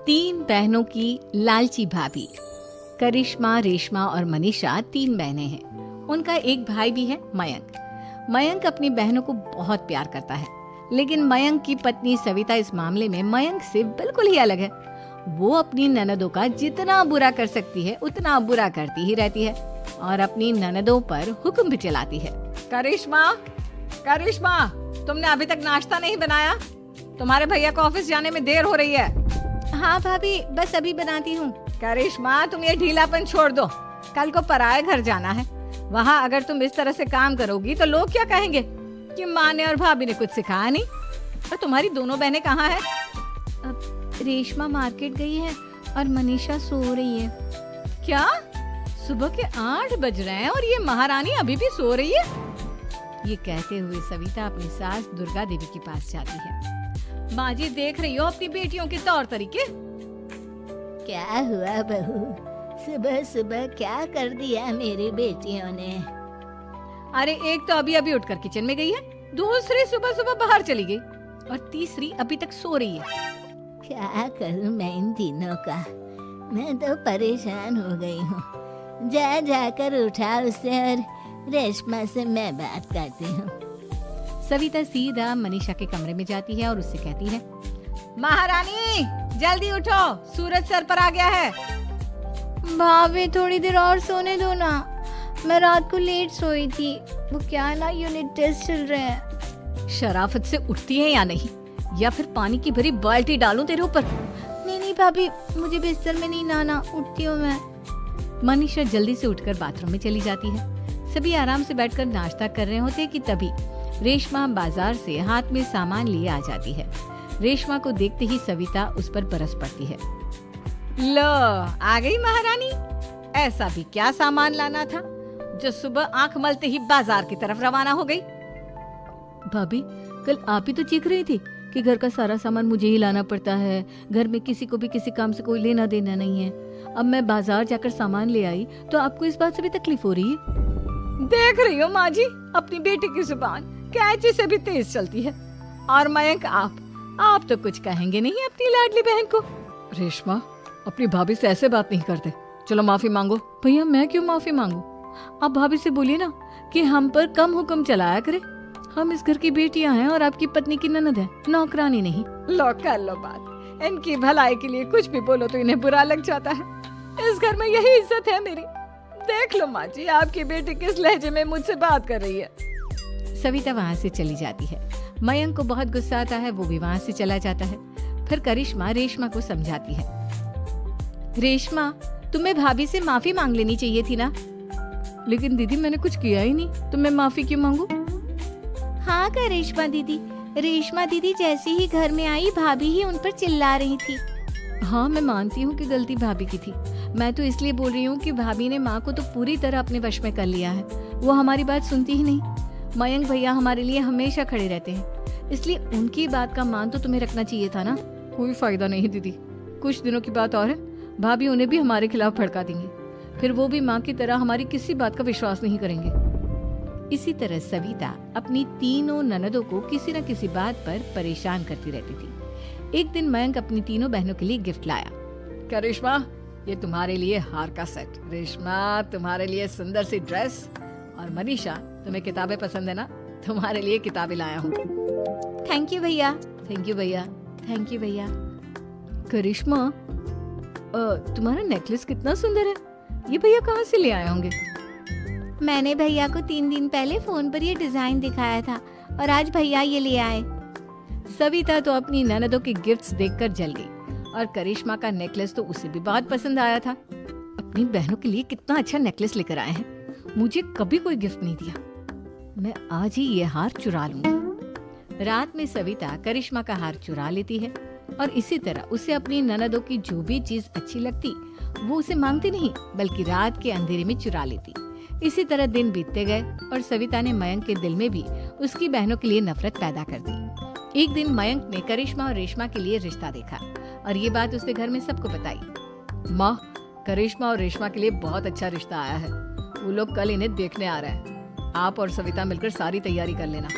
तीन बहनों की लालची भाभी। करिश्मा, रेशमा और मनीषा तीन बहनें हैं। उनका एक भाई भी है, मयंक। मयंक अपनी बहनों को बहुत प्यार करता है, लेकिन मयंक की पत्नी सविता इस मामले में मयंक से बिल्कुल ही अलग है। वो अपनी ननदों का जितना बुरा कर सकती है उतना बुरा करती ही रहती है और अपनी ननदों पर हुक्म भी चलाती है। करिश्मा, करिश्मा, तुमने अभी तक नाश्ता नहीं बनाया? तुम्हारे भैया को ऑफिस जाने में देर हो रही है। हाँ भाभी, बस अभी बनाती हूँ। करिश्मा, तुम ये ढीलापन छोड़ दो। कल को पराये घर जाना है। वहाँ अगर तुम इस तरह से काम करोगी तो लोग क्या कहेंगे कि माँ ने और भाभी ने कुछ सिखाया नहीं। और तुम्हारी दोनों बहनें कहाँ हैं? रेशमा मार्केट गई है और मनीषा सो रही है। क्या? सुबह के 8 बज रहे हैं और ये महारानी अभी भी सो रही है? ये कहते हुए सविता अपनी सास दुर्गा देवी के पास जाती है। माँ जी, देख रही हो अपनी बेटियों के तौर तरीके? क्या हुआ बहू, सुबह सुबह क्या कर दिया मेरी बेटियों ने? अरे एक तो अभी अभी उठकर किचन में गई है, दूसरी सुबह सुबह बाहर चली गई और तीसरी अभी तक सो रही है। क्या करूं मैं इन तीनों का, मैं तो परेशान हो गई हूँ। जा जाकर उठा उसे और रेशमा से मैं बात करती हूँ। सविता सीधा मनीषा के कमरे में जाती है और उससे कहती है, महारानी जल्दी उठो, सूरज सर पर आ गया है। भाभी थोड़ी देर और सोने दो ना, मैं रात को लेट सोई थी। वो क्या है ना, यूनिट टेस्ट चल रहे हैं। शराफत से उठती है या नहीं, या फिर पानी की भरी बाल्टी डालूं तेरे ऊपर? नहीं भाभी, मुझे बिस्तर में नहीं नहाना, उठती हूँ मैं। मनीषा जल्दी से उठकर बाथरूम में चली जाती है। सभी आराम से बैठकर नाश्ता कर रहे होते कि तभी रेशमा बाजार से हाथ में सामान लिए आ जाती है। रेशमा को देखते ही सविता उस पर बरस पड़ती है। लो, आ गई महारानी। ऐसा भी क्या सामान लाना था जो सुबह आंख मलते ही बाजार की तरफ रवाना हो गई? भाभी, कल आप ही तो चीख रही थी कि घर का सारा सामान मुझे ही लाना पड़ता है, घर में किसी को भी किसी काम से कोई लेना देना नहीं है। अब मैं बाजार जाकर सामान ले आई तो आपको इस बात से भी तकलीफ हो रही है? देख रही हो माँ जी, अपनी बेटी की जुबान कैंची से भी तेज चलती है। और मयंक, आप तो कुछ कहेंगे नहीं अपनी लाडली बहन को। रेशमा, अपनी भाभी से ऐसे बात नहीं करते। चलो माफी मांगो। भैया, मैं क्यों माफी मांगू? आप भाभी से बोलिए ना कि हम पर कम हुक्म चलाया करे। हम इस घर की बेटियां हैं और आपकी पत्नी की ननद है, नौकरानी नहीं। लो कर लो बात। इनकी भलाई के लिए कुछ भी बोलो तो इन्हें बुरा लग जाता है। इस घर में यही इज्जत है मेरी। देख लो माँ जी, आपकी बेटी किस लहजे में मुझसे बात कर रही है। सविता वहाँ से चली जाती है। मयंक को बहुत गुस्सा आता है, वो भी वहाँ से चला जाता है। फिर करिश्मा रेशमा को समझाती है, रेशमा, तुम्हें भाभी से माफी मांग लेनी चाहिए थी ना। लेकिन दीदी, मैंने कुछ किया ही नहीं, तो मैं माफी क्यों मांगू? हाँ करिश्मा दीदी, रेशमा दीदी जैसे ही घर में आई भाभी ही उन पर चिल्ला रही थी। हाँ, मैं मानती हूँ कि गलती भाभी की थी। मैं तो इसलिए बोल रही हूँ कि भाभी ने माँ को तो पूरी तरह अपने वश में कर लिया है। वो हमारी बात सुनती ही नहीं। मयंक भैया हमारे लिए हमेशा खड़े रहते हैं, इसलिए उनकी बात का मान तो तुम्हें रखना चाहिए था ना। कोई फायदा नहीं दीदी, कुछ दिनों की बात और है, भाभी उन्हें भी हमारे खिलाफ भड़का देंगी। फिर वो भी माँ की तरह हमारी किसी बात का विश्वास नहीं करेंगे। इसी तरह सविता अपनी तीनों ननदों को किसी न किसी बात पर परेशान करती रहती थी। एक दिन मयंक अपनी तीनों बहनों के लिए गिफ्ट लाया। क्या रेशमा, ये तुम्हारे लिए हार का सेट। रेशमा, तुम्हारे लिए सुंदर सी ड्रेस। और मनीषा, तुम्हें किताबें पसंद है ना, तुम्हारे लिए किताबें लाया हूँ। थैंक यू भैया। थैंक यू भैया। थैंक यू भैया। करिश्मा, तुम्हारा नेकलेस कितना सुंदर है। ये भैया कहाँ से ले आए होंगे? मैंने भैया को 3 दिन पहले फोन पर ये डिजाइन दिखाया था और आज भैया ये ले आए। सविता तो अपनी ननदों के गिफ्ट्स देखकर जल गई और करिश्मा का नेकलेस तो उसे भी बहुत पसंद आया था। अपनी बहनों के लिए कितना अच्छा नेकलेस लेकर आए हैं, मुझे कभी कोई गिफ्ट नहीं दिया। मैं आज ही ये हार चुरा लूंगी। रात में सविता करिश्मा का हार चुरा लेती है और इसी तरह उसे अपनी ननदों की जो भी चीज अच्छी लगती वो उसे मांगती नहीं, बल्कि रात के अंधेरे में चुरा लेती। इसी तरह दिन बीतते गए और सविता ने मयंक के दिल में भी उसकी बहनों के लिए नफरत पैदा कर दी। एक दिन मयंक ने करिश्मा और रेशमा के लिए रिश्ता देखा और ये बात उसने घर में सबको बताई। माँ, करिश्मा और रेशमा के लिए बहुत अच्छा रिश्ता आया है। वो लोग कल इन्हें देखने आ रहे हैं। आप और सविता मिलकर सारी तैयारी कर लेना।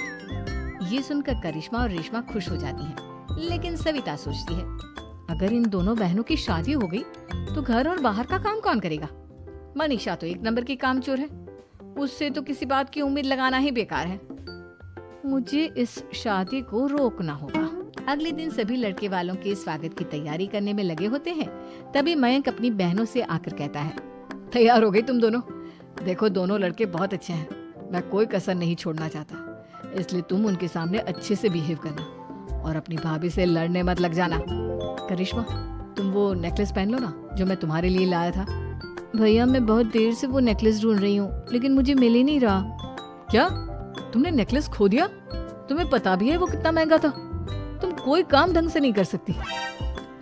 ये सुनकर करिश्मा और रेशमा खुश हो जाती हैं, लेकिन सविता सोचती है, अगर इन दोनों बहनों की शादी हो गई तो घर और बाहर का काम कौन करेगा? मनीषा तो एक नंबर की कामचोर है, उससे तो किसी बात की उम्मीद लगाना ही बेकार है। मुझे इस शादी को रोकना होगा। अगले दिन सभी लड़के वालों के स्वागत की तैयारी करने में लगे होते हैं। तभी मयंक अपनी बहनों से आकर कहता है, तैयार हो गई तुम दोनों? देखो दोनों लड़के बहुत अच्छे हैं, मैं कोई कसर नहीं छोड़ना चाहता, इसलिए तुम उनके सामने अच्छे से बिहेव करना और अपनी भाभी से लड़ने मत लग जाना। करिश्मा, तुम वो नेकलेस पहन लो ना जो मैं तुम्हारे लिए लाया था। भैया मैं बहुत देर से वो नेकलेस ढूंढ रही हूँ, लेकिन मुझे मिल ही नहीं रहा। क्या तुमने नेकलेस खो दिया? तुम्हें पता भी है वो कितना महंगा था? तुम कोई काम ढंग से नहीं कर सकती।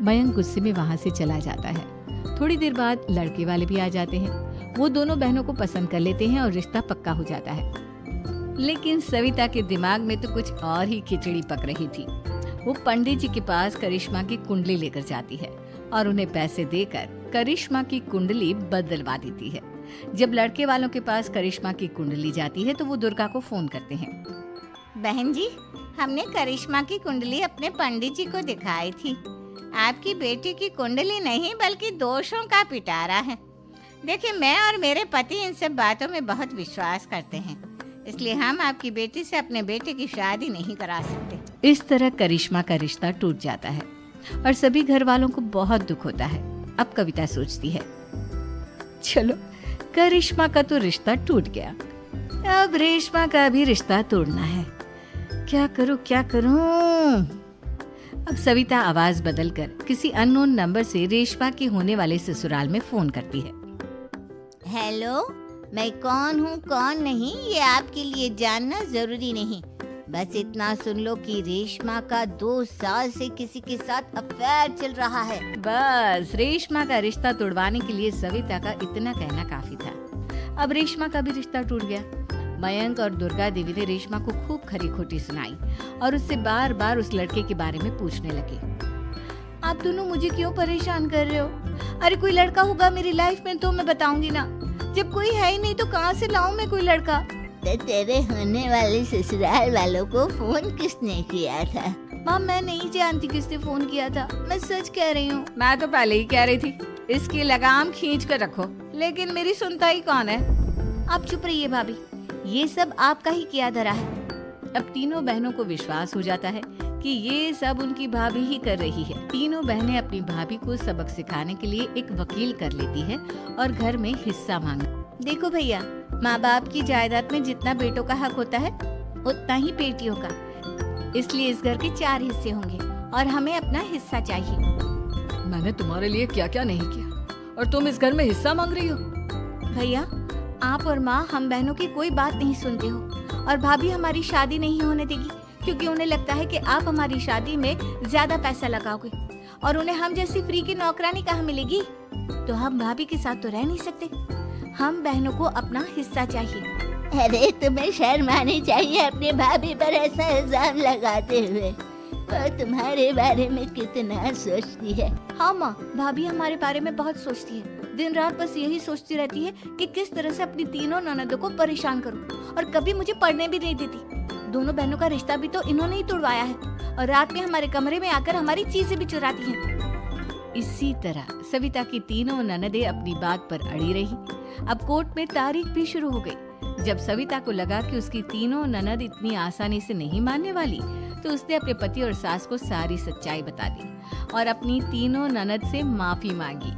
मयंक गुस्से में वहां से चला जाता है। थोड़ी देर बाद लड़के वाले भी आ जाते हैं। वो दोनों बहनों को पसंद कर लेते हैं और रिश्ता पक्का हो जाता है। लेकिन सविता के दिमाग में तो कुछ और ही खिचड़ी पक रही थी। वो पंडित जी के पास करिश्मा की कुंडली लेकर जाती है और उन्हें पैसे देकर करिश्मा की कुंडली बदलवा देती है। जब लड़के वालों के पास करिश्मा की कुंडली जाती है तो वो दुर्गा को फोन करते हैं। बहन जी, हमने करिश्मा की कुंडली अपने पंडित जी को दिखाई थी। आपकी बेटी की कुंडली नहीं बल्कि दोषों का पिटारा है। देखिए, मैं और मेरे पति इन सब बातों में बहुत विश्वास करते हैं, इसलिए हम आपकी बेटी से अपने बेटे की शादी नहीं करा सकते। इस तरह करिश्मा का रिश्ता टूट जाता है और सभी घर वालों को बहुत दुख होता है। अब कविता सोचती है, चलो करिश्मा का तो रिश्ता टूट गया, अब रेशमा का भी रिश्ता तोड़ना है। क्या करूं? अब सविता आवाज बदलकर किसी अननोन नंबर से रेशमा के होने वाले ससुराल में फोन करती है। हेलो, मैं कौन हूँ कौन नहीं ये आपके लिए जानना जरूरी नहीं। बस इतना सुन लो कि रेशमा का 2 साल से किसी के साथ अफेयर चल रहा है। बस रेशमा का रिश्ता तोड़वाने के लिए सविता का इतना कहना काफी था। अब रेशमा का भी रिश्ता टूट गया। मयंक और दुर्गा देवी ने रेशमा को खूब खरी खोटी सुनाई और उससे बार बार उस लड़के के बारे में पूछने लगे। आप दोनों मुझे क्यों परेशान कर रहे हो? अरे कोई लड़का होगा मेरी लाइफ में तो मैं बताऊंगी ना, जब कोई है ही नहीं तो कहाँ से लाऊं मैं कोई लड़का? तो तेरे होने वाले ससुराल वालों को फोन किसने किया था? माँ मैं नहीं जानती किसने फोन किया था, मैं सच कह रही हूँ। मैं तो पहले ही कह रही थी इसकी लगाम खींच कर रखो, लेकिन मेरी सुनता ही कौन है। आप चुप रहिए भाभी, ये सब आपका ही किया धरा है। अब तीनों बहनों को विश्वास हो जाता है कि ये सब उनकी भाभी ही कर रही है। तीनों बहनें अपनी भाभी को सबक सिखाने के लिए एक वकील कर लेती है और घर में हिस्सा मांग। देखो भैया, माँ बाप की जायदाद में जितना बेटों का हक होता है उतना ही बेटियों का, इसलिए इस घर के 4 हिस्से होंगे और हमें अपना हिस्सा चाहिए। मैंने तुम्हारे लिए क्या क्या नहीं किया और तुम इस घर में हिस्सा मांग रही हो? भैया, आप और माँ हम बहनों की कोई बात नहीं सुनते हो और भाभी हमारी शादी नहीं होने देगी क्योंकि उन्हें लगता है कि आप हमारी शादी में ज्यादा पैसा लगाओगे और उन्हें हम जैसी फ्री की नौकरानी कहाँ मिलेगी। तो हम भाभी के साथ तो रह नहीं सकते, हम बहनों को अपना हिस्सा चाहिए। अरे तुम्हें शर्म आनी चाहिए अपने भाभी पर ऐसा इल्जाम लगाते हुए। वो तुम्हारे बारे में कितना सोचती है। हाँ माँ, भाभी हमारे बारे में बहुत सोचती है, दिन रात बस यही सोचती रहती है कि किस तरह से अपनी तीनों ननदों को परेशान करूं और कभी मुझे पढ़ने भी नहीं देती। दोनों बहनों का रिश्ता भी तो इन्होंने ही तोड़वाया है और रात में हमारे कमरे में आकर हमारी चीजें भी चुराती हैं। इसी तरह सविता की तीनों ननदें अपनी बात पर अड़ी रही। अब कोर्ट में तारीख भी शुरू हो गई। जब सविता को लगा कि उसकी तीनों ननद इतनी आसानी से नहीं मानने वाली, तो उसने अपने पति और सास को सारी सच्चाई बता दी और अपनी तीनों ननद से माफी मांगी।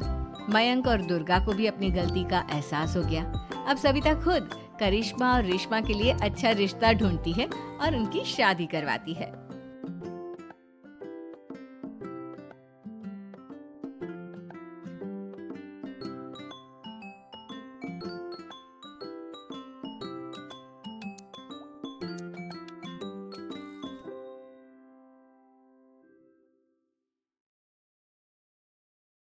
मयंक और दुर्गा को भी अपनी गलती का एहसास हो गया। अब सविता खुद करिश्मा और रेशमा के लिए अच्छा रिश्ता ढूंढती है और उनकी शादी करवाती है।